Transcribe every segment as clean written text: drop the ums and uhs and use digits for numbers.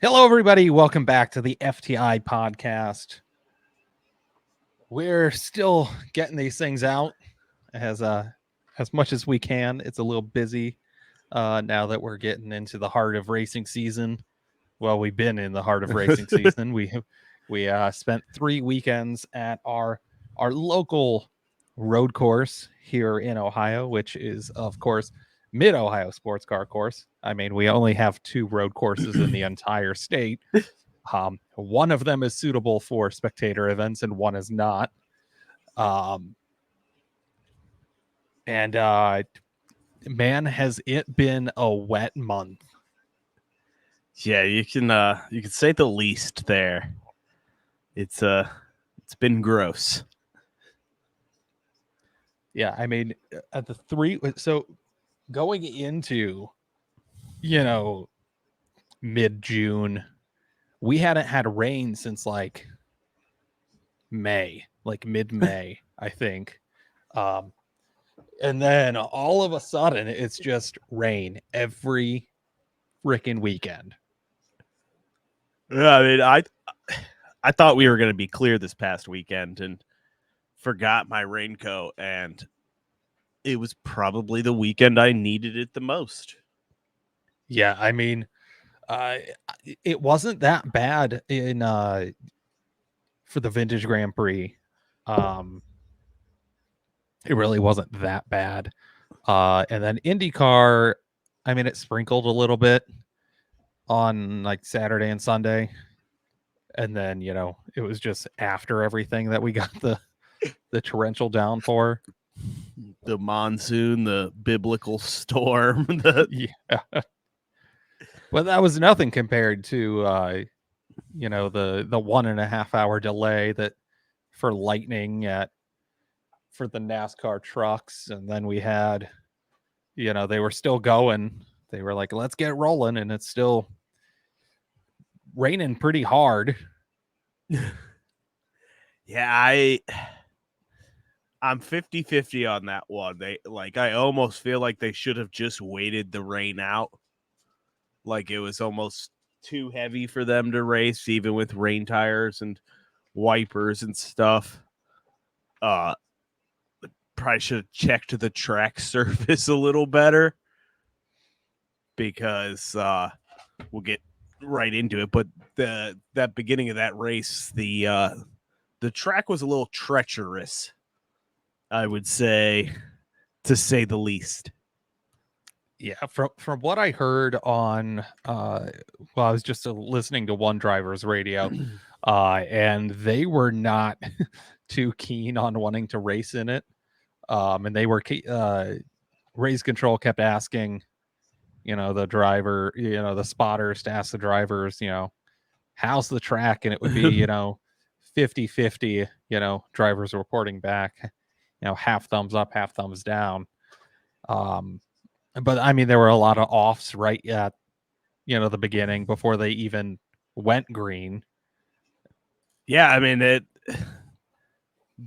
Hello, everybody. Welcome back to the FTI Podcast. We're still getting these things out as much as we can. It's a little busy now that we're getting into the heart of racing season. Well, we've been in the heart of racing season. We spent 3 weekends at our local road course here in Ohio, which is, of course, Mid-Ohio Sports Car Course. I mean, we only have 2 road courses in the entire state. One of them is suitable for spectator events and one is not. Man, has it been a wet month. Yeah, you can say the least there. It's been gross. Yeah, I mean, at the 3, so going into, mid-June, we hadn't had rain since like mid-May, I think. And then all of a sudden it's just rain every freaking weekend. Yeah, I mean, I thought we were going to be clear this past weekend and forgot my raincoat, and it was probably the weekend I needed it the most. Yeah, I mean, it wasn't that bad in for the Vintage Grand Prix. It really wasn't that bad. And then IndyCar, I mean, it sprinkled a little bit on like Saturday and Sunday. And then, it was just after everything that we got the torrential downpour. The monsoon, the biblical storm. Yeah. Well, that was nothing compared to, the 1.5 hour delay that for lightning for the NASCAR trucks. And then we had, they were still going. They were like, let's get rolling. And it's still raining pretty hard. Yeah, I'm 50-50 on that one. I almost feel like they should have just waited the rain out. Like it was almost too heavy for them to race, even with rain tires and wipers and stuff. Probably should have checked the track surface a little better, because we'll get right into it. But that beginning of that race, the track was a little treacherous, I would say, to say the least. Yeah, from what I heard on, I was just listening to one driver's radio, and they were not too keen on wanting to race in it. And they were, race control kept asking, the driver, the spotters to ask the drivers, how's the track? And it would be, 50-50, drivers reporting back, half thumbs up, half thumbs down. But I mean, there were a lot of offs right at, the beginning before they even went green. Yeah, I mean,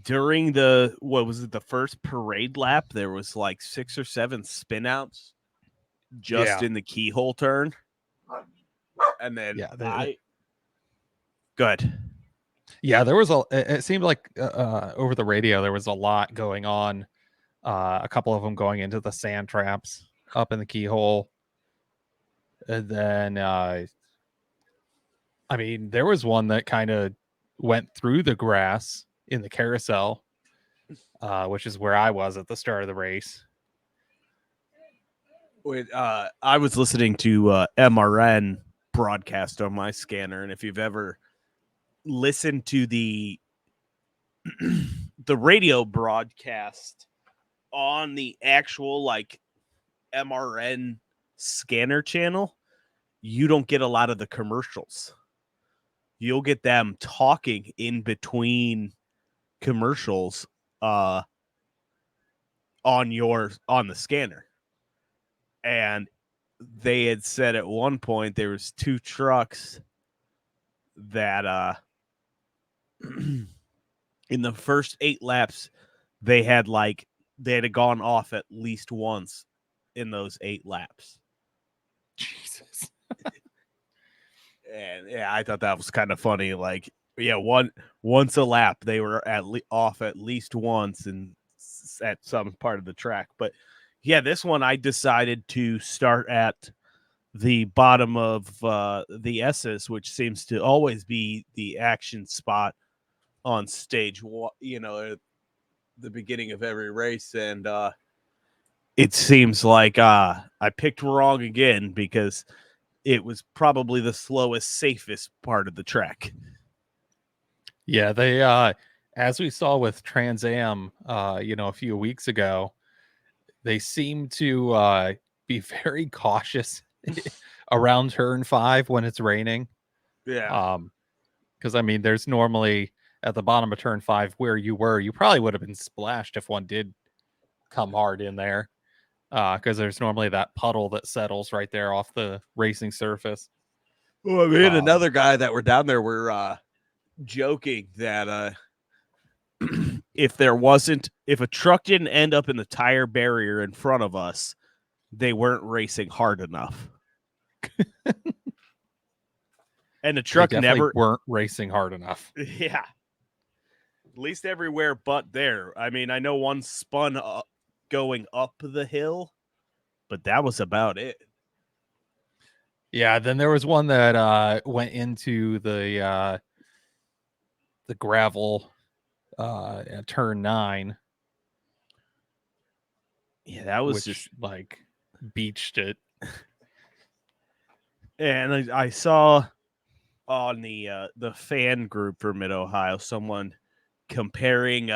during the first parade lap, there was like 6 or 7 spinouts just in the keyhole turn. And then good. Yeah, there was it seemed like over the radio there was a lot going on. A couple of them going into the sand traps up in the keyhole. And then, I mean, there was one that kind of went through the grass in the carousel, which is where I was at the start of the race. I was listening to MRN broadcast on my scanner, and if you've ever listened to the radio broadcast on the actual like MRN scanner channel, you don't get a lot of the commercials. You'll get them talking in between commercials on the scanner. And they had said at one point there was 2 trucks that in the first 8 laps they had gone off at least once in those 8 laps. Jesus. And yeah, I thought that was kind of funny. Like, yeah, once a lap, they were off at least once and at some part of the track. But yeah, this one I decided to start at the bottom of the S's, which seems to always be the action spot on stage, at the beginning of every race. And it seems like I picked wrong again because it was probably the slowest, safest part of the track. Yeah, they as we saw with Trans Am, a few weeks ago, they seem to be very cautious around turn 5 when it's raining. Yeah. Because I mean, there's normally at the bottom of turn 5 where you were, you probably would have been splashed if one did come hard in there. Because there's normally that puddle that settles right there off the racing surface. Well, me and another guy that were down there were joking that if a truck didn't end up in the tire barrier in front of us, they weren't racing hard enough. And the truck never weren't racing hard enough. Yeah. At least everywhere but there. I mean, I know one spun going up the hill, but that was about it. Yeah, then there was one that went into the gravel at turn 9. Yeah, that was just like beached it. And I saw on the fan group for Mid Ohio someone comparing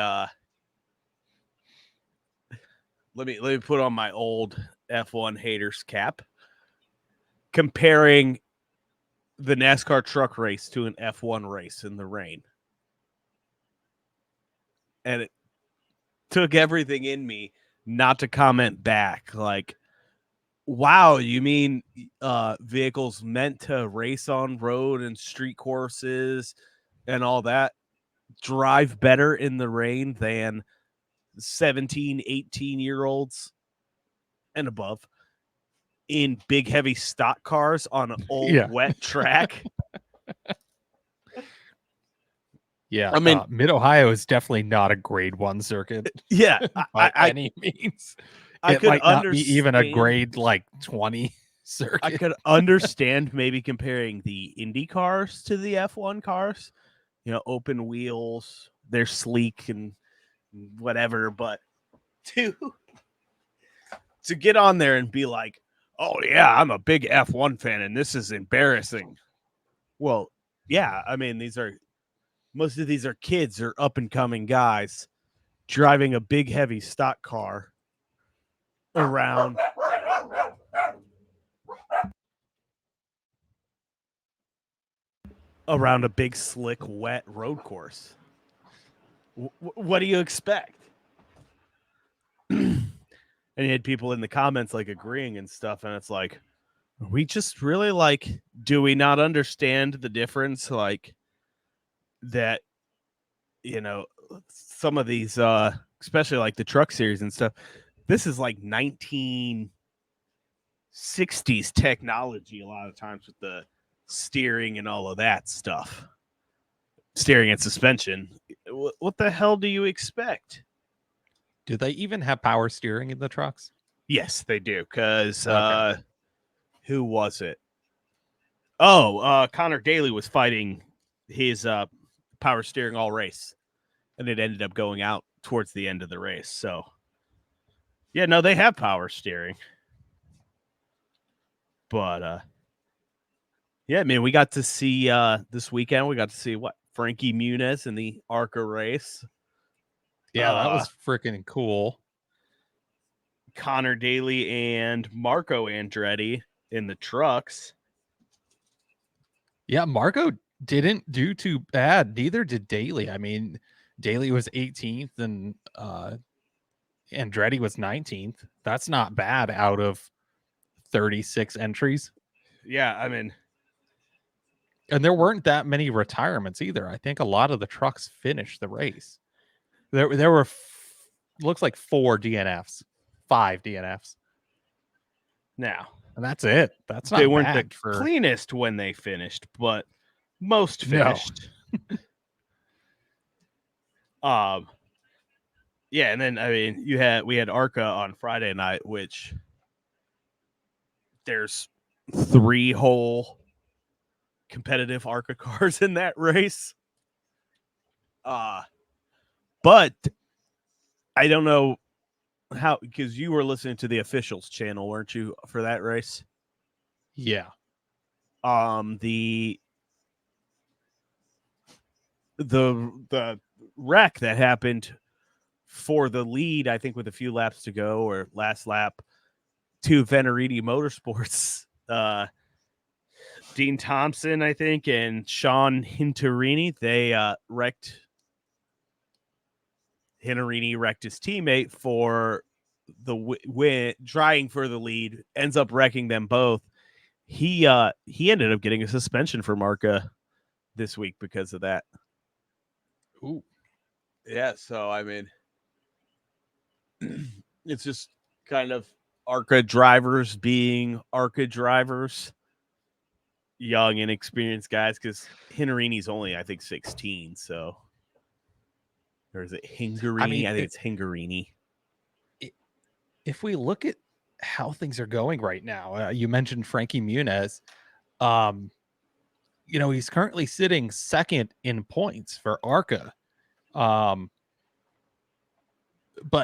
let me put on my old F1 haters cap, comparing the NASCAR truck race to an F1 race in the rain. And it took everything in me not to comment back. Like, wow, you mean vehicles meant to race on road and street courses and all that drive better in the rain than 17, 18-year-olds and above in big, heavy stock cars on an old, wet track? Yeah, I mean, Mid Ohio is definitely not a grade 1 circuit. Yeah, by any means. It might not be even a grade like 20 circuit. I could understand maybe comparing the Indy cars to the F1 cars. Open wheels, they're sleek and whatever. But to get on there and be like, oh yeah, I'm a big F1 fan and this is embarrassing. Well, yeah, I mean, most of these are kids or up and coming guys driving a big heavy stock car around a big slick wet road course. What do you expect? And you had people in the comments like agreeing and stuff, and it's like, we just really like, do we not understand the difference? Like that, some of these especially like the truck series and stuff, this is like 1960s technology a lot of times with the steering and all of that stuff. Steering and suspension. What the hell do you expect? Do they even have power steering in the trucks? Yes, they do. Because who was it? Oh, Connor Daly was fighting his power steering all race, and it ended up going out towards the end of the race. So, yeah, no, they have power steering. But, yeah, man, we got to see this weekend, we got to see Frankie Muniz in the ARCA race. Yeah, that was freaking cool. Connor Daly and Marco Andretti in the trucks. Yeah, Marco didn't do too bad. Neither did Daly. I mean, Daly was 18th and Andretti was 19th. That's not bad out of 36 entries. Yeah, I mean, and there weren't that many retirements either. I think a lot of the trucks finished the race. There were looks like 4 DNFs, 5 DNFs. Now, And that's it. That's They not weren't the bad for cleanest when they finished, but most No. finished. Yeah, and then I mean, we had ARCA on Friday night, which there's 3 whole competitive ARCA cars in that race. But I don't know how, because you were listening to the officials channel, weren't you, for that race? Yeah. The wreck that happened for the lead, I think with a few laps to go or last lap, to Venerini Motorsports, Dean Thompson, I think, and Sean Hinterini, they wrecked. Hinterini wrecked his teammate for the win, trying for the lead, ends up wrecking them both. He ended up getting a suspension for ARCA this week because of that. Ooh. Yeah, so I mean, it's just kind of ARCA drivers being ARCA drivers, young, inexperienced guys, because Hinterini's only, I think, 16, so. Or is it Hingarini? I mean, I think it's Hingarini. If we look at how things are going right now, you mentioned Frankie Muniz. He's currently sitting second in points for ARCA. But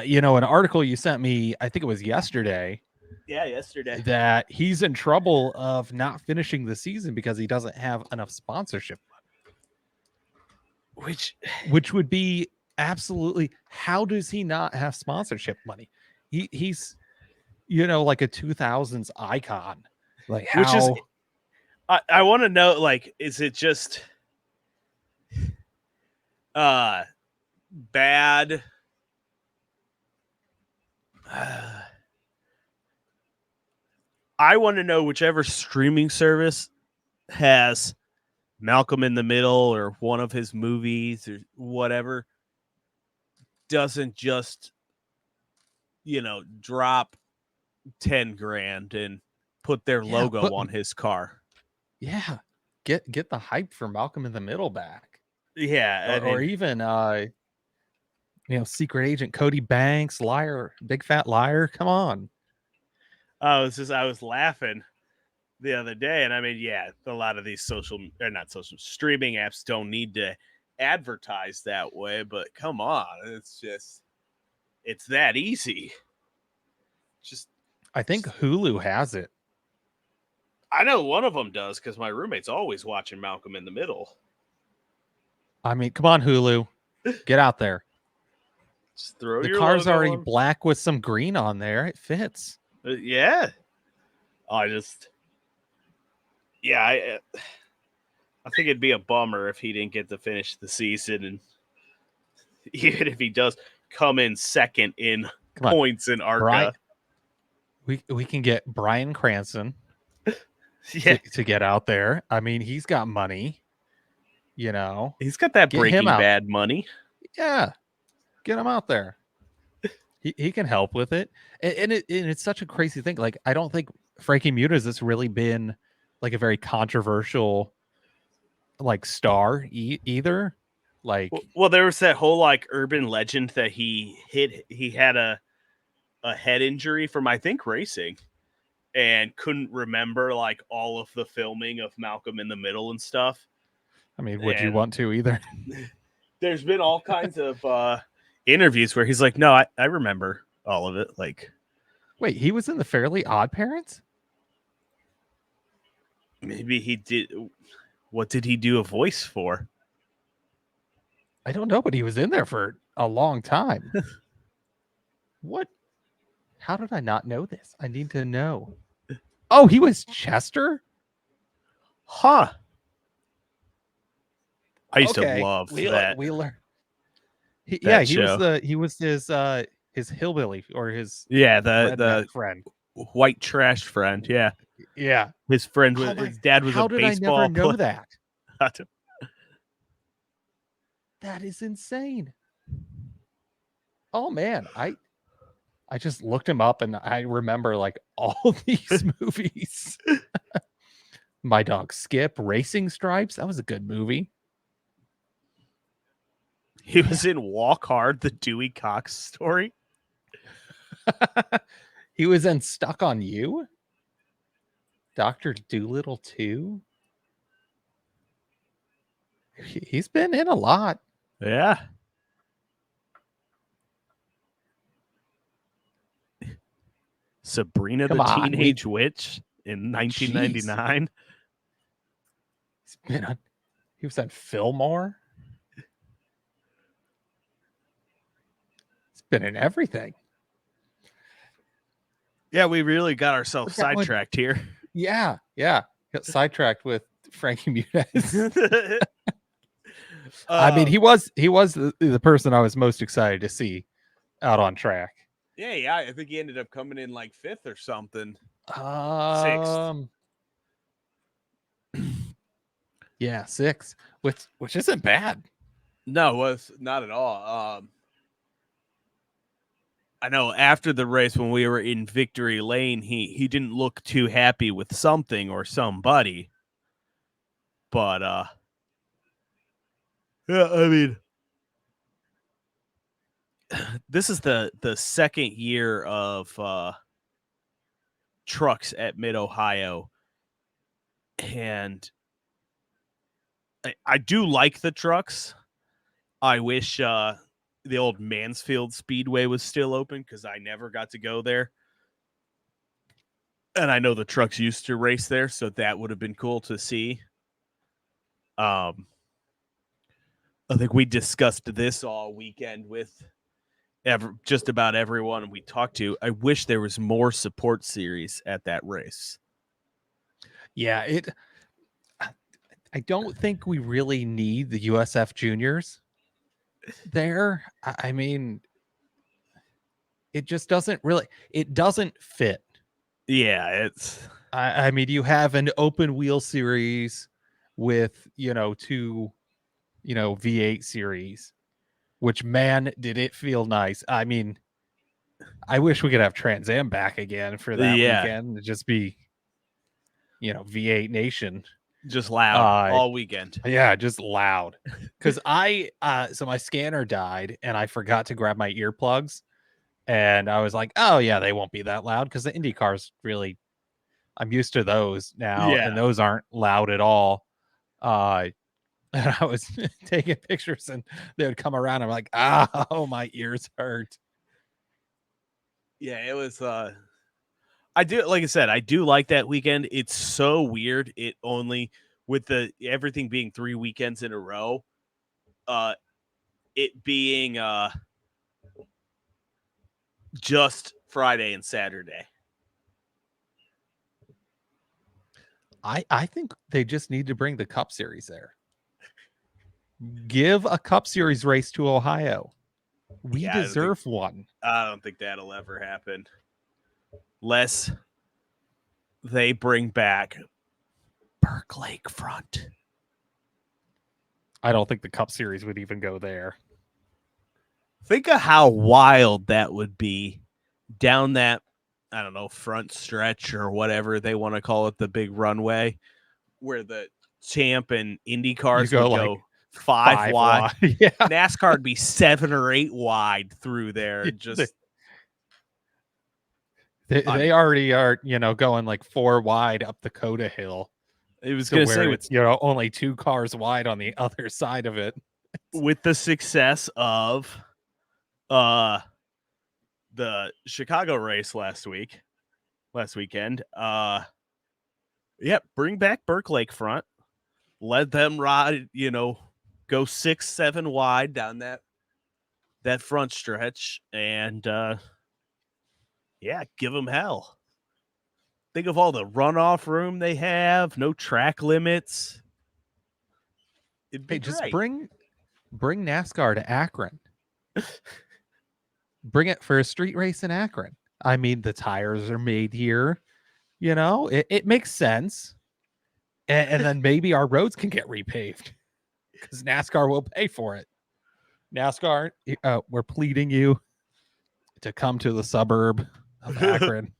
an article you sent me, I think it was yesterday. Yeah, yesterday. That he's in trouble of not finishing the season because he doesn't have enough sponsorship money. Which would be absolutely, how does he not have sponsorship money? He's like a 2000s icon. Like, how? Which is, I want to know, like, is it just bad? I want to know whichever streaming service has Malcolm in the Middle or one of his movies or whatever doesn't just, drop 10 grand and put their logo on his car. Yeah. Get the hype for Malcolm in the Middle back. Yeah. Or even, Secret Agent Cody Banks, liar, big fat liar. Come on. I was laughing the other day, and I mean, yeah, a lot of these streaming apps don't need to advertise that way, but come on, it's that easy. I think Hulu has it. I know one of them does because my roommate's always watching Malcolm in the Middle. I mean, come on, Hulu, get out there. Just throw the your car's logo already on. Black with some green on there. It fits. Yeah. I think it'd be a bummer if he didn't get to finish the season, and even if he does come in second in points in ARCA. We can get Bryan Cranston to get out there. I mean, he's got money. He's got that Breaking Bad money. Yeah, get him out there. He can help with it, and it's such a crazy thing. Like, I don't think Frankie Muniz has really been like a very controversial like star either. Like, well, there was that whole like urban legend that he had a head injury from, I think, racing, and couldn't remember like all of the filming of Malcolm in the Middle and stuff. I mean, would you want to either? There's been all kinds of interviews where he's like, no, I remember all of it. Like, wait, he was in the Fairly Odd Parents? Maybe he did. What did he do a voice for? I don't know, but he was in there for a long time. What? How did I not know this? I need to know. Oh, he was Chester? Huh. I used to love that. Wheeler. He was his hillbilly or his the friend, white trash friend. Yeah, yeah. His friend his dad was a baseball player. How did I never know that? That is insane. Oh man, I just looked him up and I remember like all these movies. My Dog Skip, Racing Stripes. That was a good movie. He was in Walk Hard, the Dewey Cox story. He was in Stuck on You. Dr. Dolittle 2. He's been in a lot. Yeah. Sabrina Come the on, Teenage Witch in 1999. He was on Fillmore. He's been in everything. Yeah, we really got ourselves sidetracked here. Yeah. Got sidetracked with Frankie Muniz. I mean, he was the person I was most excited to see out on track. Yeah, I think he ended up coming in like 5th or something. 6th. Yeah, 6th, which isn't bad. No, it was not at all. I know after the race when we were in victory lane, he didn't look too happy with something or somebody. But yeah, I mean, this is the second year of trucks at Mid-Ohio, and I do like the trucks. I wish the old Mansfield Speedway was still open because I never got to go there. And I know the trucks used to race there, so that would have been cool to see. I think we discussed this all weekend with just about everyone we talked to. I wish there was more support series at that race. Yeah, I don't think we really need the USF juniors there. I mean, it just doesn't fit. Yeah, I mean, you have an open wheel series with, 2, V8 series, which, man, did it feel nice. I mean, I wish we could have Trans Am back again for that weekend. It'd just be, V8 Nation. Just loud all weekend. Yeah, just loud. Because so my scanner died and I forgot to grab my earplugs. And I was like, oh, yeah, they won't be that loud because the Indy cars really, I'm used to those now. Yeah. And those aren't loud at all. And I was taking pictures and they would come around. I'm like, oh, my ears hurt. Yeah, it was. I do, like I said, I do like that weekend. It's so weird. It only with everything being 3 weekends in a row, it being just Friday and Saturday. I think they just need to bring the Cup Series there. Give a Cup Series race to Ohio. We deserve one. I don't think that'll ever happen. Unless they bring back Burke Lakefront. I don't think the Cup Series would even go there. Think of how wild that would be down that, I don't know, front stretch or whatever they want to call it, the big runway, where the Champ and Indy cars would go 5 wide. Yeah. NASCAR would be 7 or 8 wide through there. And just they already are, going like 4 wide up the Coda Hill. It was going to say it's, only 2 cars wide on the other side of it. With the success of the Chicago race last weekend, bring back Burke Lakefront, let them ride, go 6-7 wide down that front stretch, and give them hell. Think of all the runoff room they have, no track limits. It'd be just great. bring NASCAR to Akron. Bring it for a street race in Akron. I mean, the tires are made here. It makes sense. And then maybe our roads can get repaved because NASCAR will pay for it. NASCAR, we're pleading you. to come to the suburb of Akron,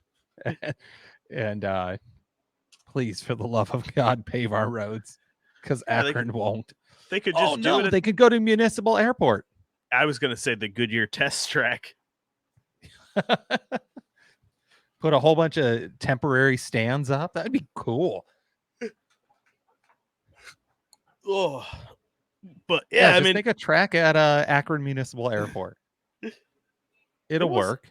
and please, for the love of God, pave our roads, because Akron won't. They could just do it. They could go to Municipal Airport. I was going to say the Goodyear test track. Put a whole bunch of temporary stands up. That'd be cool. Oh, but yeah, I mean, make a track at Akron Municipal Airport. It'll work.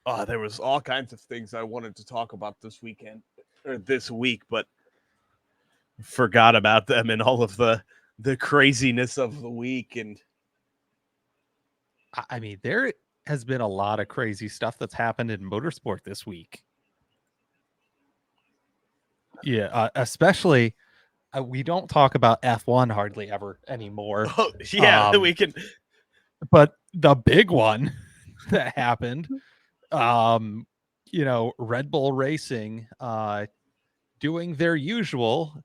Oh, there was all kinds of things I wanted to talk about this weekend or this week, but forgot about them and all of the craziness of the week. And I mean, there has been a lot of crazy stuff that's happened in motorsport this week. Yeah, especially we don't talk about F1 hardly ever anymore. Oh, yeah, we can. But the big one that happened, Red Bull Racing doing their usual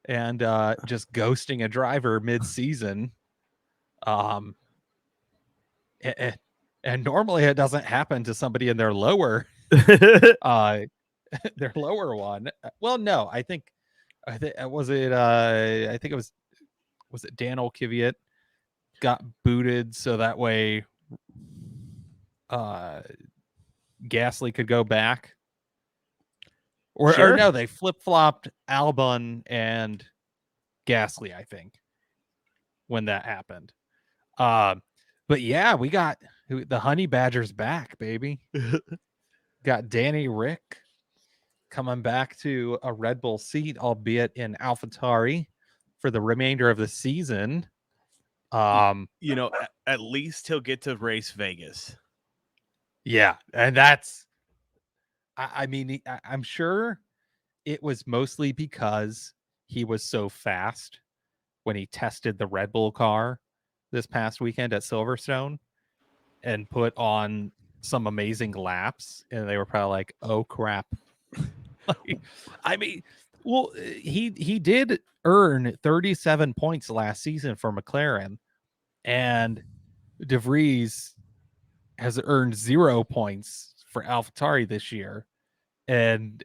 and just ghosting a driver mid-season. And normally it doesn't happen to somebody in their lower their lower one. Well, no, I think it was Daniel Kvyat got booted so that way Gasly could go back. Or no, they flip-flopped Albon and Gasly, I think, when that happened. But yeah, we got the Honey Badgers back, baby. Got Danny Rick coming back to a Red Bull seat, albeit in AlphaTauri for the remainder of the season. At least he'll get to race Vegas. Yeah, and that's, I mean, I'm sure it was mostly because he was so fast when he tested the Red Bull car this past weekend at Silverstone and put on some amazing laps, and they were probably like, oh crap. I mean, well, he did earn 37 points last season for McLaren, and De Vries has earned 0 points for AlphaTauri this year, and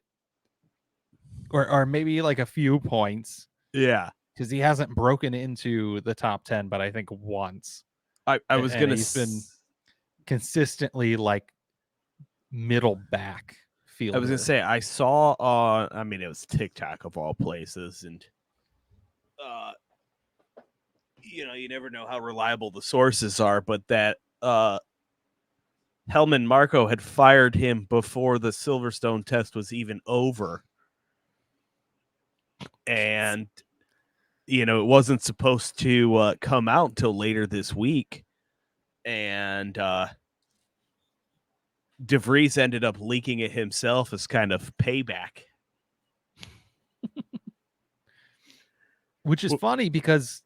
or maybe like a few points. Yeah, because he hasn't broken into the top 10, but I think once. I was going to. He's been consistently like middle back fielder. I was going to say, I saw on, it was TikTok of all places, and you never know how reliable the sources are, but that Helmut Marko had fired him before the Silverstone test was even over. And, it wasn't supposed to come out until later this week. And De Vries ended up leaking it himself as kind of payback. Which is funny because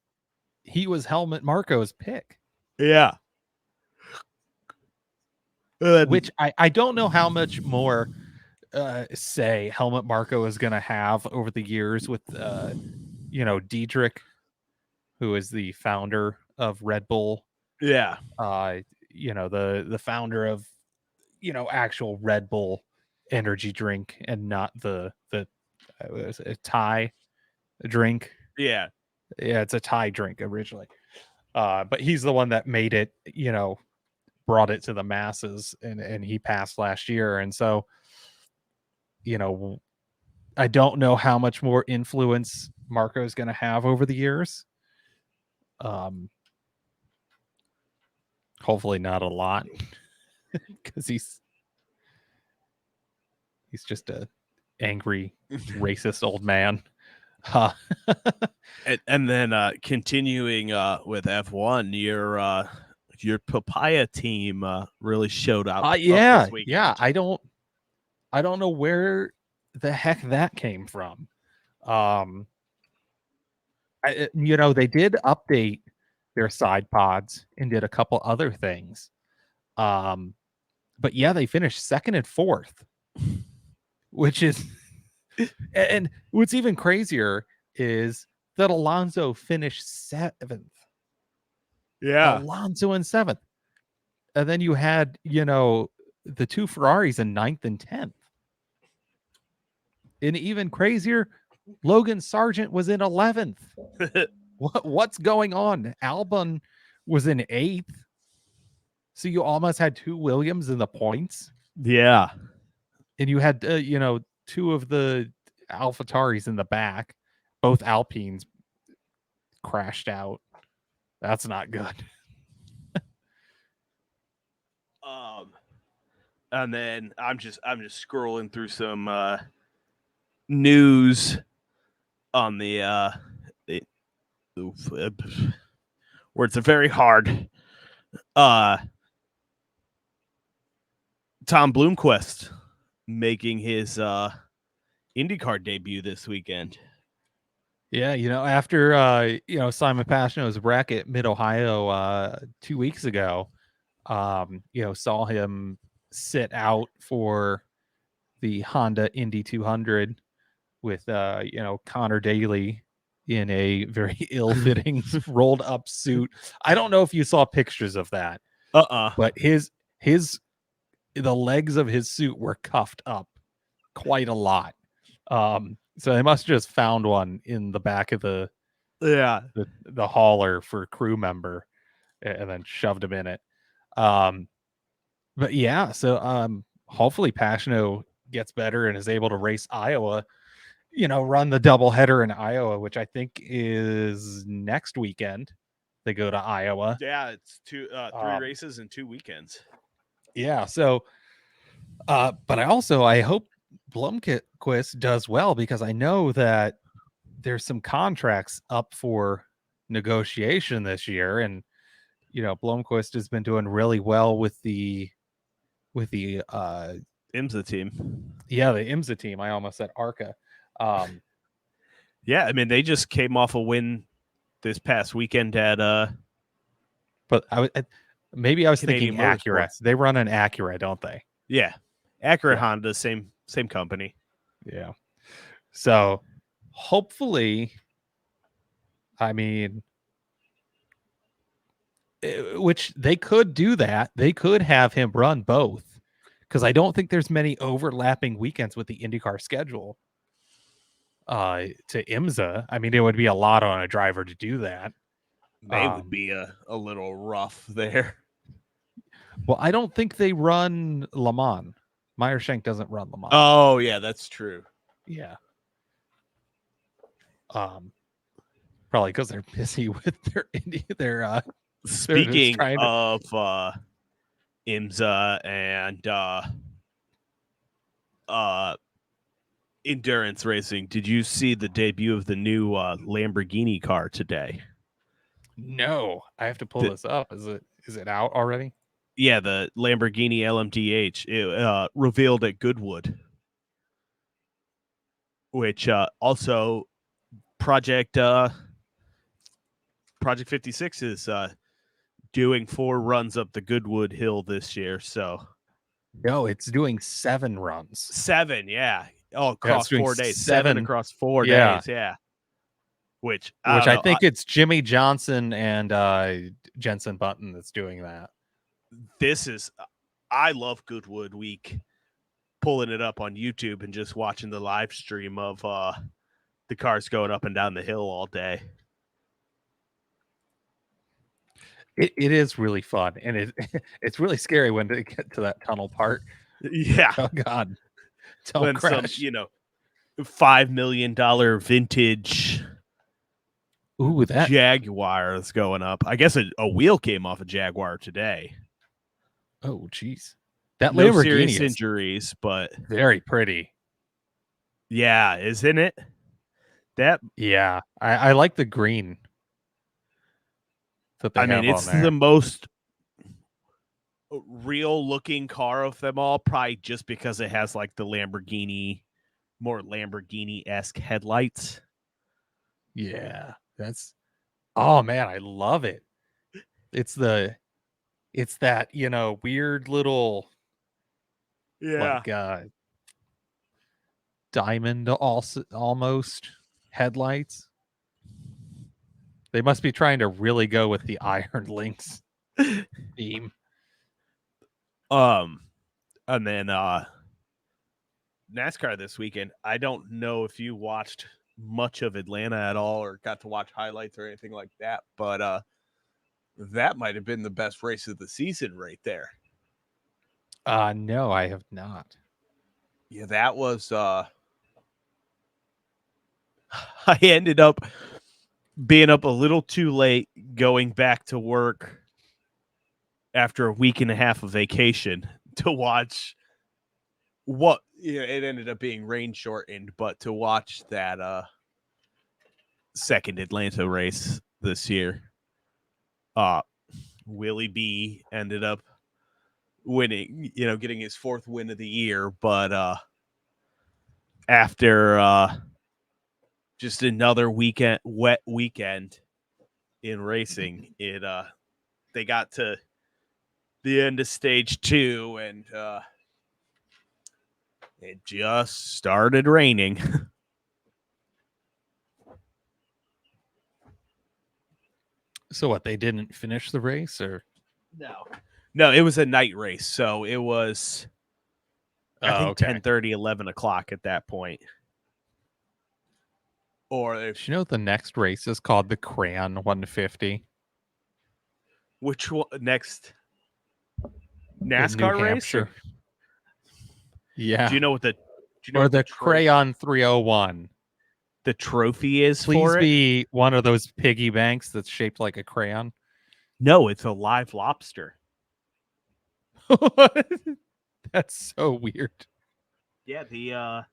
he was Helmut Marko's pick. Yeah. Which I don't know how much more say Helmut Marko is going to have over the years with, Dietrich, who is the founder of Red Bull. Yeah. The founder of, actual Red Bull energy drink and not the Thai drink. Yeah. Yeah, it's a Thai drink originally. But he's the one that made it, brought it to the masses, and he passed last year. And so, I don't know how much more influence Marko is going to have over the years. Hopefully not a lot, because he's just a angry, racist old man. And then continuing with F1, your papaya team really showed up. Yeah. I don't know where the heck that came from. They did update their side pods and did a couple other things. But yeah, they finished second and fourth, which is, and what's even crazier is that Alonso finished seventh. Yeah. Alonso in 7th. And then you had, the 2 Ferraris in 9th and 10th. And even crazier, Logan Sargent was in 11th. What's going on? Albon was in 8th. So you almost had 2 Williams in the points. Yeah. And you had, 2 of the AlphaTauris in the back. Both Alpines crashed out. That's not good. And then I'm just scrolling through some news on the words are very hard. Tom Bloomquist making his IndyCar debut this weekend. Yeah, after Simon Pagenaud's wreck at Mid Ohio 2 weeks ago, saw him sit out for the Honda Indy 200 with Connor Daly in a very ill-fitting rolled up suit. I don't know if you saw pictures of that. But the legs of his suit were cuffed up quite a lot. So they must have just found one in the back of the hauler for a crew member and then shoved him in it. But yeah, so hopefully Pagenaud gets better and is able to race Iowa, run the doubleheader in Iowa, which I think is next weekend. They go to Iowa. Yeah, it's 3 races and 2 weekends. Yeah, so but I hope Blomqvist does well, because I know that there's some contracts up for negotiation this year, and Blomqvist has been doing really well with the IMSA team. Yeah, the IMSA team. I almost said ARCA. Yeah, I mean they just came off a win this past weekend at but maybe I was Canadian thinking Acura. Motorsports. They run an Acura, don't they? Yeah. Acura Honda, same company. Yeah. So hopefully, I mean, which they could do that. They could have him run both, because I don't think there's many overlapping weekends with the IndyCar schedule to IMSA. I mean, it would be a lot on a driver to do that. May would be a little rough there. Well, I don't think they run Le Mans. Meyershank doesn't run Le Mans. Oh, yeah, that's true. Yeah. Probably because they're busy with their Speaking of IMSA and endurance racing, did you see the debut of the new Lamborghini car today? No, I have to pull this up. Is it out already? Yeah, the Lamborghini LMDH. It revealed at Goodwood, which also Project 56 is doing 4 runs up the Goodwood Hill this year. So no, it's doing 7 runs. 7, yeah. Oh, across 4 days. 7 across 4 days, yeah. Which I think it's Jimmy Johnson and Jensen Button that's doing that. I love Goodwood Week, pulling it up on YouTube and just watching the live stream of the cars going up and down the hill all day. It is really fun, and it's really scary when they get to that tunnel part. Yeah. Oh God, don't when crash. Some, $5 million vintage. Ooh, that Jaguar is going up. I guess a wheel came off a Jaguar today. Oh, geez. That no Lamborghini serious injuries, but very pretty. Yeah, isn't it? Yeah, I like the green that they have on there. It's the most real looking car of them all, probably just because it has like the more Lamborghini-esque headlights. Yeah, oh man, I love it. It's that, weird little diamond almost headlights. They must be trying to really go with the Iron Lynx theme. And then NASCAR this weekend. I don't know if you watched much of Atlanta at all or got to watch highlights or anything like that, but that might have been the best race of the season right there. No, I have not. Yeah, that was I ended up being up a little too late, going back to work after a week and a half of vacation to watch what it ended up being rain shortened, but to watch that second Atlanta race this year. Willie B ended up winning, getting his 4th win of the year, but after just another wet weekend in racing, they got to the end of stage 2 and it just started raining. So what? They didn't finish the race, or no, it was a night race, so it was I think okay. 10:30, 11 o'clock at that point. Or if You know, the next race is called the Crayon 150. which one next in New NASCAR race? Hampshire. Yeah. Do you know what the or the Crayon 301. the trophy is Please for it? be one of those piggy banks that's shaped like a crayon. No, it's a live lobster. That's so weird. Yeah, the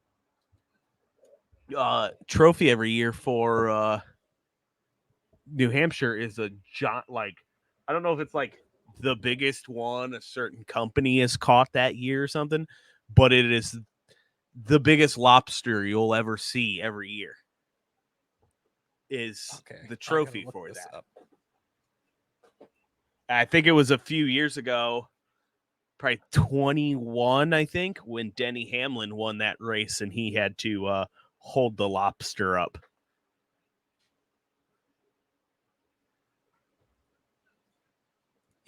trophy every year for New Hampshire is a giant, like, I don't know if it's like the biggest one a certain company has caught that year or something, but it is the biggest lobster you'll ever see every year. Is the trophy for that. Up. I think it was a few years ago, probably 21, I think, when Denny Hamlin won that race and he had to hold the lobster up.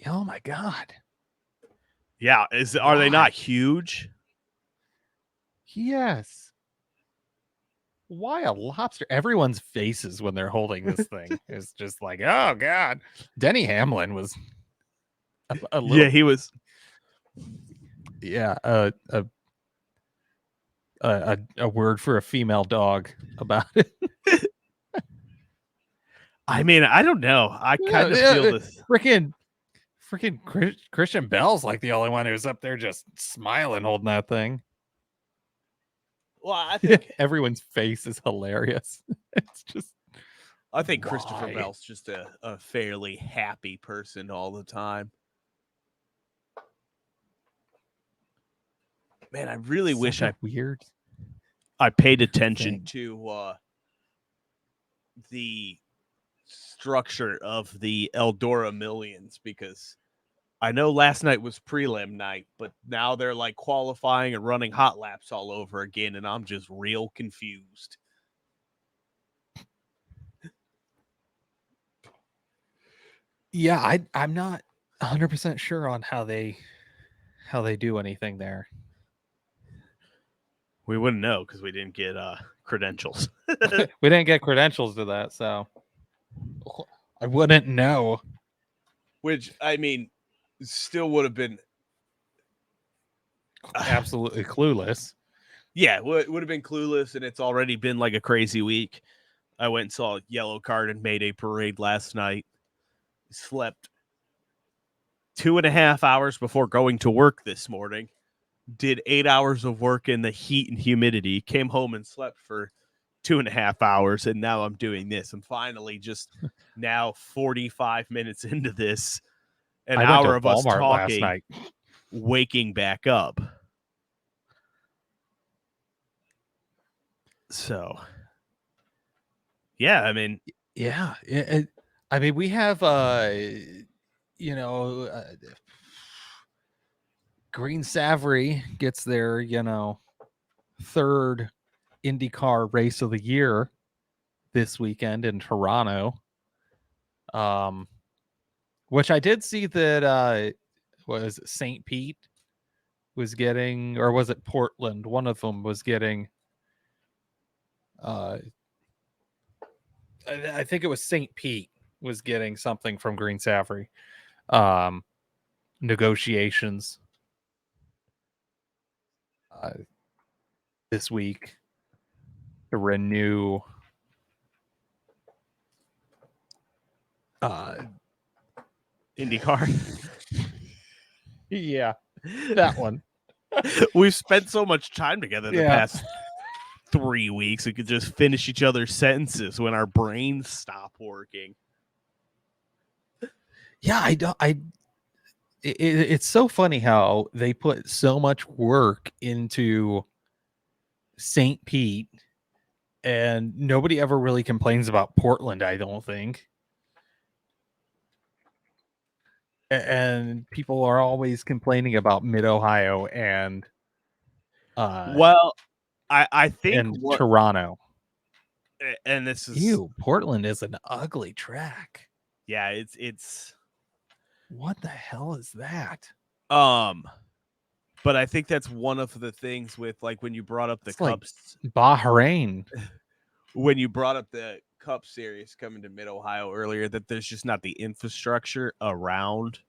Oh my God. Yeah, are they not huge? Yes. Why a lobster? Everyone's faces when they're holding this thing is just like, oh God. Denny Hamlin was a little, yeah, he was. Yeah, a word for a female dog about it. I mean, I don't know. I kind of feel this. Freaking Christian Bell's like the only one who's up there just smiling holding that thing. Well, I think everyone's face is hilarious. It's just. I think Christopher Bell's just a fairly happy person all the time. Man, I really wish I paid attention to the structure of the Eldora Millions, because I know last night was prelim night, but now they're like qualifying and running hot laps all over again, and I'm just real confused. Yeah, I'm not 100% sure on how they do anything there. We wouldn't know because we didn't get credentials. We didn't get credentials to that, so I wouldn't know. Which, I mean, still would have been absolutely clueless. Yeah, it would have been clueless, and it's already been like a crazy week. I went and saw Yellow Card and Mayday Parade last night. Slept 2.5 hours before going to work this morning. Did 8 hours of work in the heat and humidity. Came home and slept for 2.5 hours, and now I'm doing this. I'm finally just now 45 minutes into this, an hour of us talking last night, waking back up. So, yeah, I mean, yeah, I mean, we have, Green Savory gets their, third IndyCar race of the year this weekend in Toronto. Which I did see that was St. Pete was getting, or was it Portland? One of them was getting. I think it was St. Pete was getting something from Green Savory. Negotiations this week to renew IndyCar. Yeah, that one. We've spent so much time together the Yeah. past 3 weeks. We could just finish each other's sentences when our brains stop working. Yeah, it's so funny how they put so much work into St. Pete and nobody ever really complains about Portland, I don't think. And people are always complaining about Mid-Ohio and well, I think what Toronto. And this is Portland is an ugly track. Yeah, it's what the hell is that? But I think that's one of the things with, like, when you brought up the Cups, like Bahrain. When you brought up the Cup Series coming to Mid-Ohio earlier, that there's just not the infrastructure around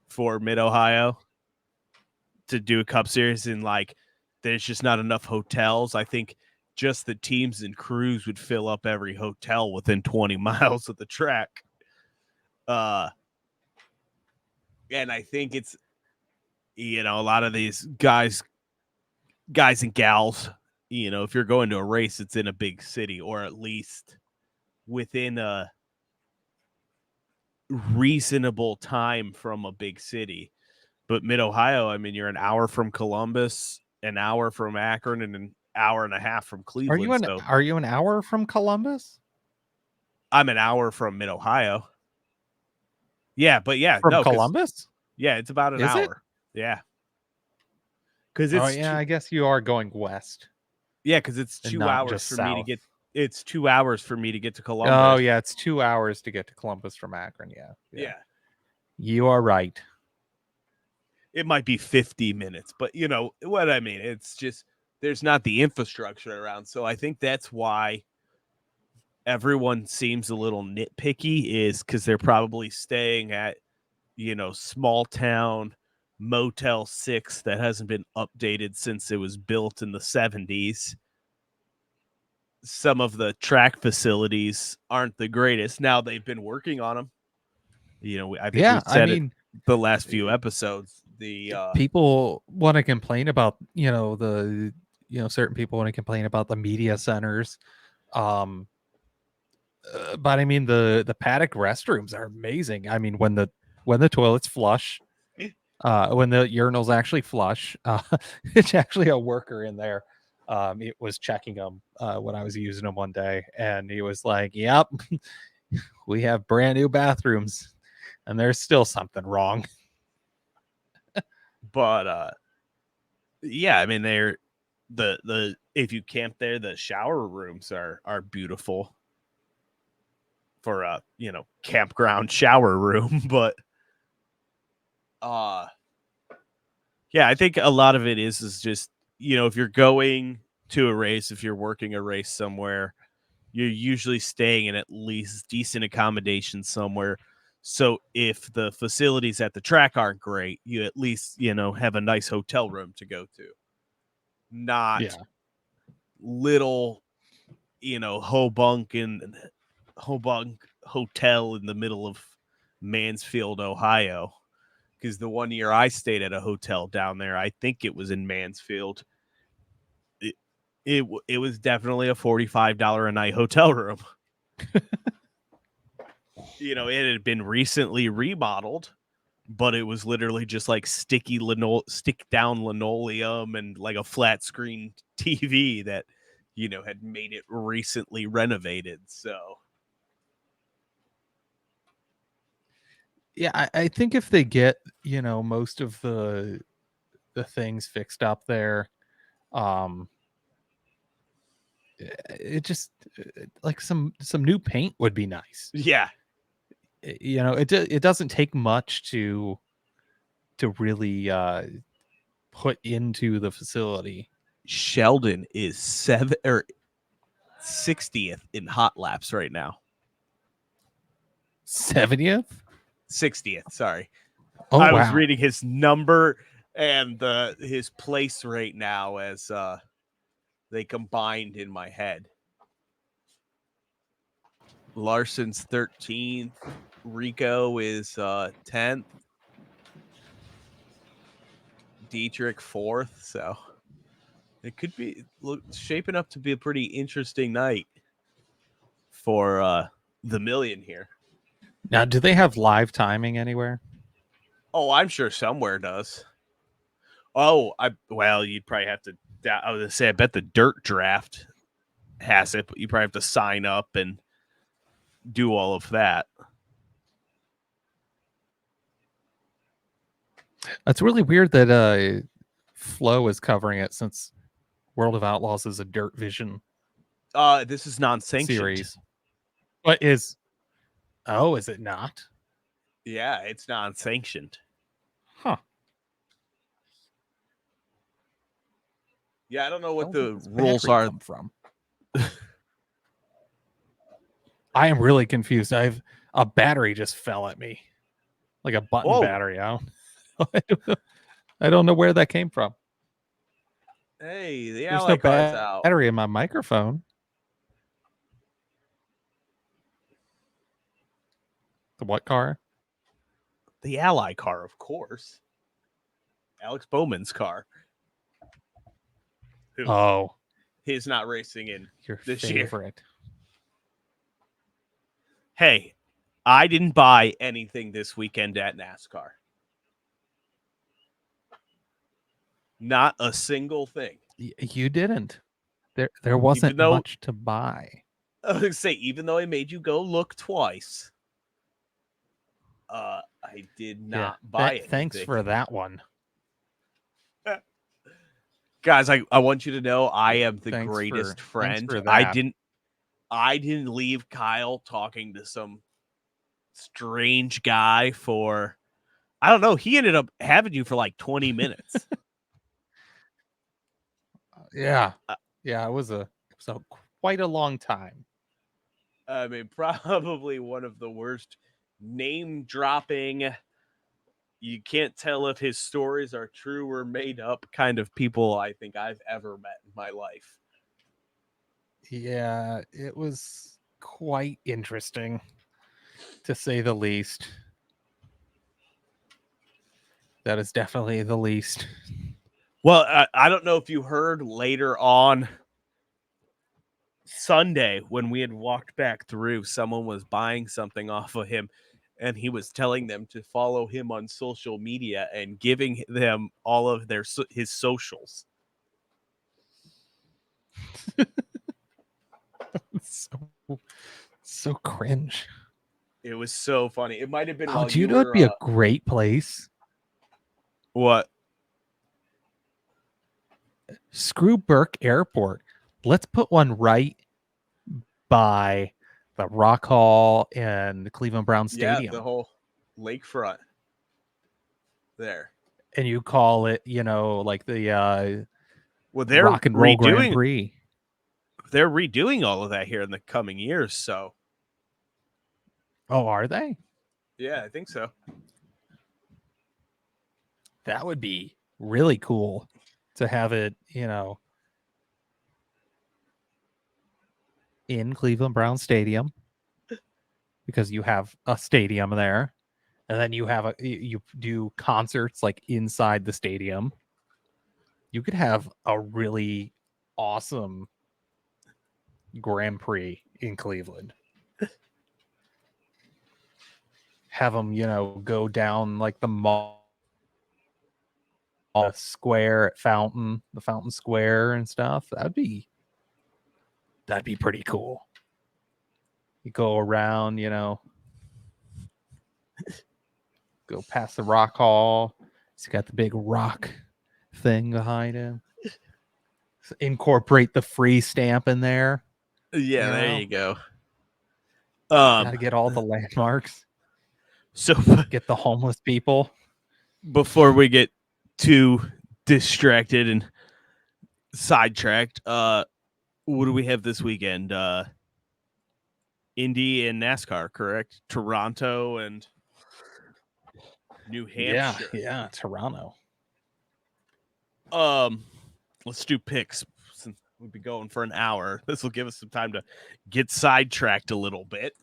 for Mid-Ohio to do a Cup Series, and like there's just not enough hotels. I think just the teams and crews would fill up every hotel within 20 miles of the track. And I think it's, a lot of these guys and gals, if you're going to a race, it's in a big city, or at least within a reasonable time from a big city. But Mid-Ohio, I mean, you're an hour from Columbus, an hour from Akron, and an hour and a half from Cleveland. Are you an hour from Columbus? I'm an hour from Mid-Ohio. Yeah, but yeah, from Columbus? Yeah, it's about an hour. Yeah. Because it's I guess you are going west. Yeah, because it's 2 hours for me to get. It's 2 hours for me to get to Columbus. Oh yeah, it's 2 hours to get to Columbus from Akron. Yeah. You are right. It might be 50 minutes, but you know what I mean. It's just there's not the infrastructure around, so I think that's why everyone seems a little nitpicky, is because they're probably staying at, small town Motel 6 that hasn't been updated since it was built in the 70s. Some of the track facilities aren't the greatest. Now they've been working on them. I think we've said it the last few episodes. The people want to complain about, certain people want to complain about the media centers. But I mean, the paddock restrooms are amazing. I mean, when the toilets flush, when the urinals actually flush, it's actually a worker in there. It was checking them when I was using them one day, and he was like, "Yep, we have brand new bathrooms, and there's still something wrong." But yeah, I mean, they're the if you camp there, the shower rooms are beautiful for a campground shower room. But yeah, I think a lot of it is just, if you're going to a race, if you're working a race somewhere, you're usually staying in at least decent accommodation somewhere. So if the facilities at the track aren't great, you at least, have a nice hotel room to go to. Not little, Hobunk Hotel in the middle of Mansfield, Ohio. Because the one year I stayed at a hotel down there, I think it was in Mansfield, it was definitely a $45 a night hotel room. It had been recently remodeled, but it was literally just like stick down linoleum and like a flat screen TV that, had made it recently renovated. So yeah, I think if they get, most of the things fixed up there, it just like some new paint would be nice. Yeah. it doesn't take much to really put into the facility. Sheldon is 60th in hot laps right now. 70th? 60th, sorry. Oh, I wow. was reading his number and his place right now as they combined in my head. Larson's 13th. Rico is 10th. Dietrich 4th. So it could be shaping up to be a pretty interesting night for the million here. Now, do they have live timing anywhere? Oh, I'm sure somewhere does. Oh, you'd probably have to. I was gonna say, I bet the Dirt Draft has it, but you probably have to sign up and do all of that. It's really weird that Flow is covering it, since World of Outlaws is a Dirt Vision This is non-sanctioned series. But is it not? Yeah, it's non-sanctioned. Huh. Yeah, I don't know what the rules are. Come from. I am really confused. A battery just fell at me, like a button battery. I don't know where that came from. Hey, the There's Ally no car's out. Battery in my microphone. The what car? The Ally car, of course. Alex Bowman's car. Oh, he's not racing in your this favorite. Year. Hey, I didn't buy anything this weekend at NASCAR. Not a single thing. You didn't. There wasn't much to buy. I was going to say, even though I made you go look twice, I did not buy it. Thanks for that one. Guys, I want you to know I am the greatest friend. I didn't leave Kyle talking to some strange guy for, I don't know, he ended up having you for like 20 minutes. Yeah, it was quite a long time. I mean, probably one of the worst name dropping, you can't tell if his stories are true or made up kind of people I think I've ever met in my life. Yeah, it was quite interesting, to say the least. That is definitely the least. Well, I don't know if you heard later on Sunday when we had walked back through, someone was buying something off of him, and he was telling them to follow him on social media and giving them all of his socials. so cringe. It was so funny. It might have been. Do you know it'd be a great place? What? Screw Burke Airport. Let's put one right by the Rock Hall and the Cleveland Brown Stadium. Yeah, the whole lakefront there. And you call it, like the they're Rock and Roll Grand Prix. They're redoing all of that here in the coming years. So, oh, are they? Yeah, I think so. That would be really cool to have it, in Cleveland Brown Stadium, because you have a stadium there, and then you do concerts like inside the stadium. You could have a really awesome Grand Prix in Cleveland. Have them, go down like the mall square at the Fountain Square and stuff. That'd be pretty cool. You go around, go past the Rock Hall. It's got the big rock thing behind him. Incorporate the free stamp in there. Yeah, there you go. Gotta get all the landmarks. So Get the homeless people. before we get too distracted and sidetracked, what do we have this weekend? Indy and NASCAR, correct? Toronto and New Hampshire. Yeah, Toronto. Let's do picks since we've been going for an hour. This will give us some time to get sidetracked a little bit.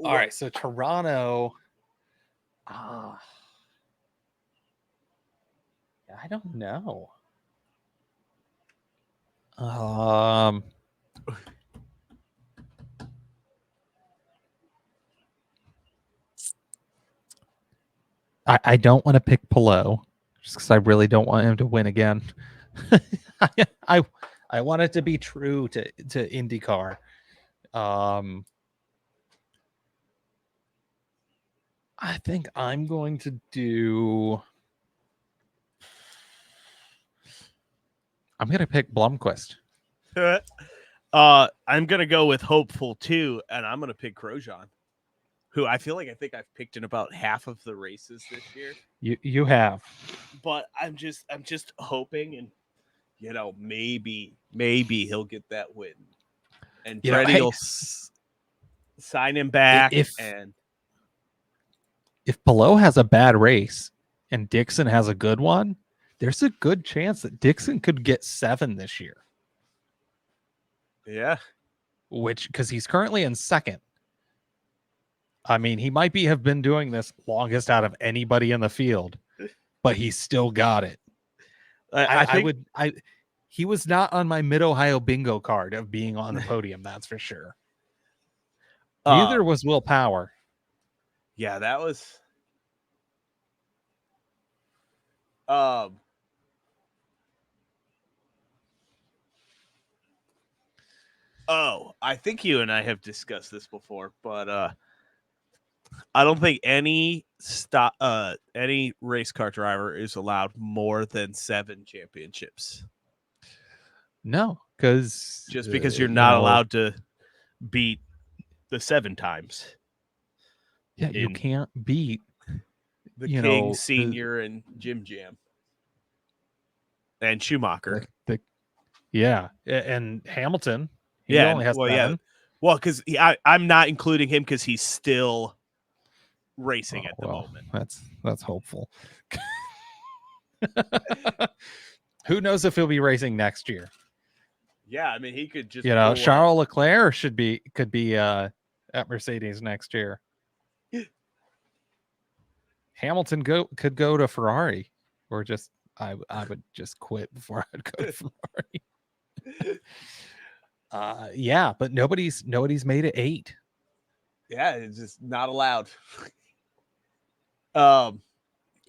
All right, so Toronto. I don't know. I don't want to pick Pelot just because I really don't want him to win again. I want it to be true to IndyCar. I think I'm going to do. I'm going to pick Blomqvist. I'm gonna go with hopeful too, and I'm gonna pick Grosjean, who I think I've picked in about half of the races this year. You have, but I'm just hoping, and maybe he'll get that win, and Freddie will sign him back. If Pelot has a bad race and Dixon has a good one, there's a good chance that Dixon could get 7 this year. Yeah. Because he's currently in second. I mean, he might have been doing this longest out of anybody in the field, but he still got it. He was not on my Mid-Ohio bingo card of being on the podium, that's for sure. Neither was Will Power. Yeah, that was I think you and I have discussed this before, but I don't think any race car driver is allowed more than 7 championships. No, because you're not allowed to beat the 7 times. Yeah, you can't beat the King Senior and Jim Jam and Schumacher. And Hamilton. He only has 7. Yeah. Well, because I'm not including him because he's still racing at the moment. That's hopeful. Who knows if he'll be racing next year? Yeah, I mean he could just Charles Leclerc could be at Mercedes next year. Hamilton could go to Ferrari, or just I would just quit before I'd go to Ferrari. Yeah, but nobody's made it 8. Yeah, it's just not allowed. And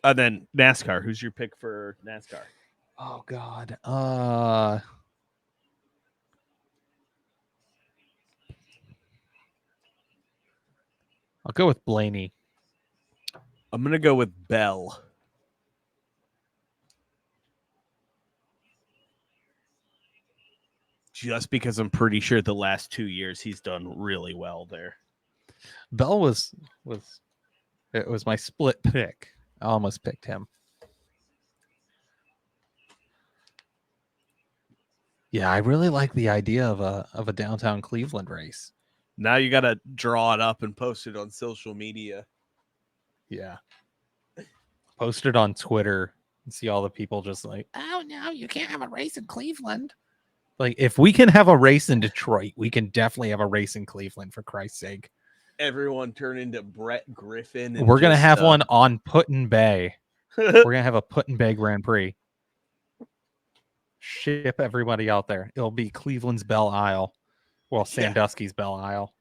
then NASCAR. Who's your pick for NASCAR? Oh God. I'll go with Blaney. I'm gonna go with Bell. Just because I'm pretty sure the last 2 years he's done really well there. Bell was my split pick. I almost picked him. Yeah, I really like the idea of a downtown Cleveland race. Now you got to draw it up and post it on social media. Yeah. Post it on Twitter and see all the people just like, oh no, you can't have a race in Cleveland. Like, if we can have a race in Detroit, we can definitely have a race in Cleveland, for Christ's sake. Everyone turn into Brett Griffin. And we're going to have one on Put-in Bay. We're going to have a Put-in Bay Grand Prix. Ship everybody out there. It'll be Cleveland's Belle Isle. Well, Sandusky's Belle Isle.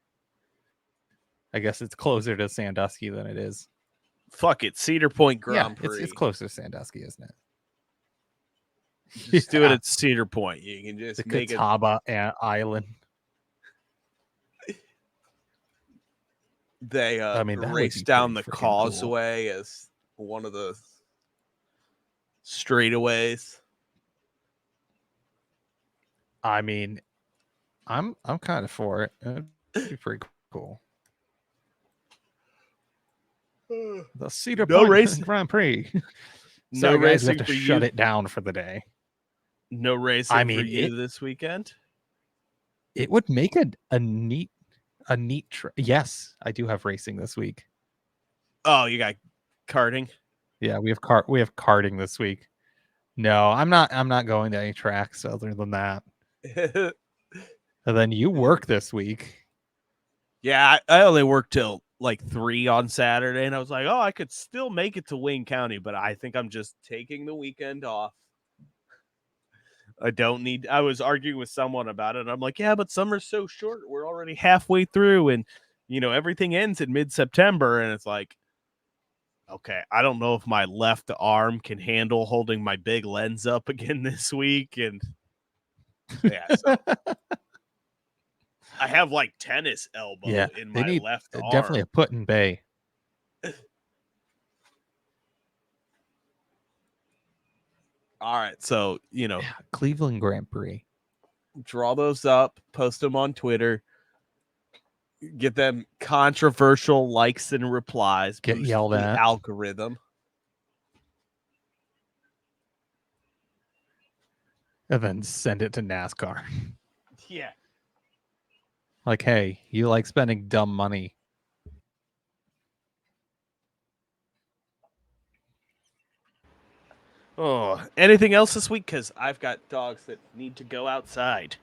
I guess it's closer to Sandusky than it is. Fuck it. Cedar Point Grand Prix. It's closer to Sandusky, isn't it? Just do it at Cedar Point. You can just make Catawba Island. They race down the causeway as one of the straightaways. I mean, I'm kind of for it. It'd be pretty cool. The Cedar No Point race- Grand Prix. No Sorry, guys, we racing have to for shut you. it down for the day. No racing I for mean, you this weekend. It would make a neat yes, I do have racing this week. Oh, you got karting. Yeah, we have karting this week. No, I'm not going to any tracks other than that. And then you work this week. Yeah, I only worked till like 3 on Saturday, and I was like, oh, I could still make it to Wayne County, but I think I'm just taking the weekend off. I was arguing with someone about it, and I'm like, yeah, but summer's so short. We're already halfway through, and, everything ends in mid-September, and it's like, okay, I don't know if my left arm can handle holding my big lens up again this week, and yeah, so I have like tennis elbow in my left arm. Definitely a put in bay. All right, so Cleveland Grand Prix. Draw those up, post them on Twitter, get them controversial likes and replies. Get yelled the at. Algorithm. And then send it to NASCAR. Yeah. Like, hey, you like spending dumb money. Oh, anything else this week? Because I've got dogs that need to go outside.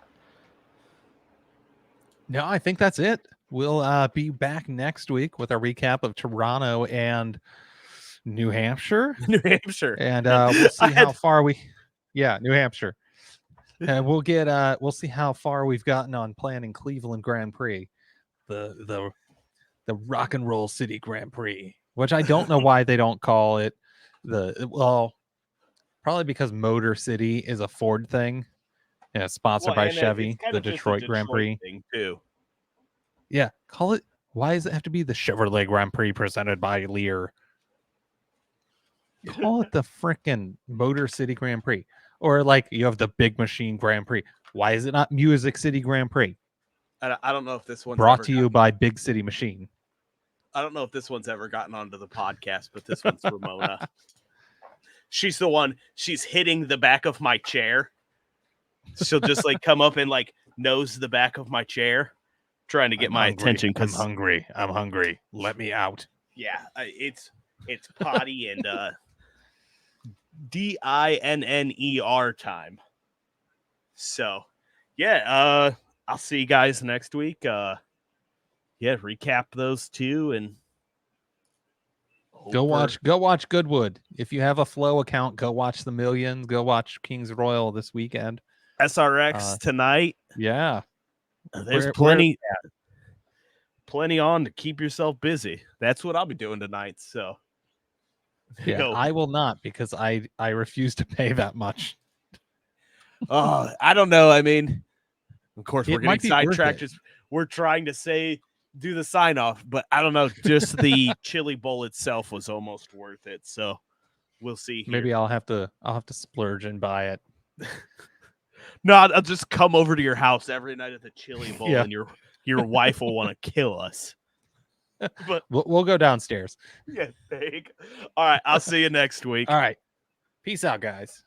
No, I think that's it. We'll be back next week with a recap of Toronto and New Hampshire. New Hampshire. And we'll see how far New Hampshire. And we'll see how far we've gotten on planning Cleveland Grand Prix. The Rock and Roll City Grand Prix, which I don't know why they don't call it probably because Motor City is a Ford thing. Yeah, sponsored by Chevy, the Detroit Grand Prix thing too. Yeah, call it. Why does it have to be the Chevrolet Grand Prix presented by Lear? Call it the frickin' Motor City Grand Prix. Or like you have the Big Machine Grand Prix. Why is it not Music City Grand Prix? I don't know if this one's brought to you by Big City Machine. I don't know if this one's ever gotten onto the podcast, but this one's Ramona. She's the one. She's hitting the back of my chair. She'll just like come up and like nose the back of my chair, trying to get my attention. I'm hungry. Let me out. Yeah, it's potty and DINNER time. So, yeah, I'll see you guys next week. Recap those two and go watch Goodwood. If you have a Flow account, go watch The Millions. Go watch Kings Royal this weekend. SRX tonight. Yeah, there's plenty on to keep yourself busy. That's what I'll be doing tonight. So, yeah, I will not because I refuse to pay that much. I don't know. I mean, of course, we're getting sidetracked. We're trying to do the sign off, but I don't know. Just the chili bowl itself was almost worth it. So we'll see. Maybe I'll have to splurge and buy it. No, I'll just come over to your house every night at the chili bowl, and your wife will want to kill us. But we'll go downstairs. Yeah, there you go. All right, I'll see you next week. All right, peace out, guys.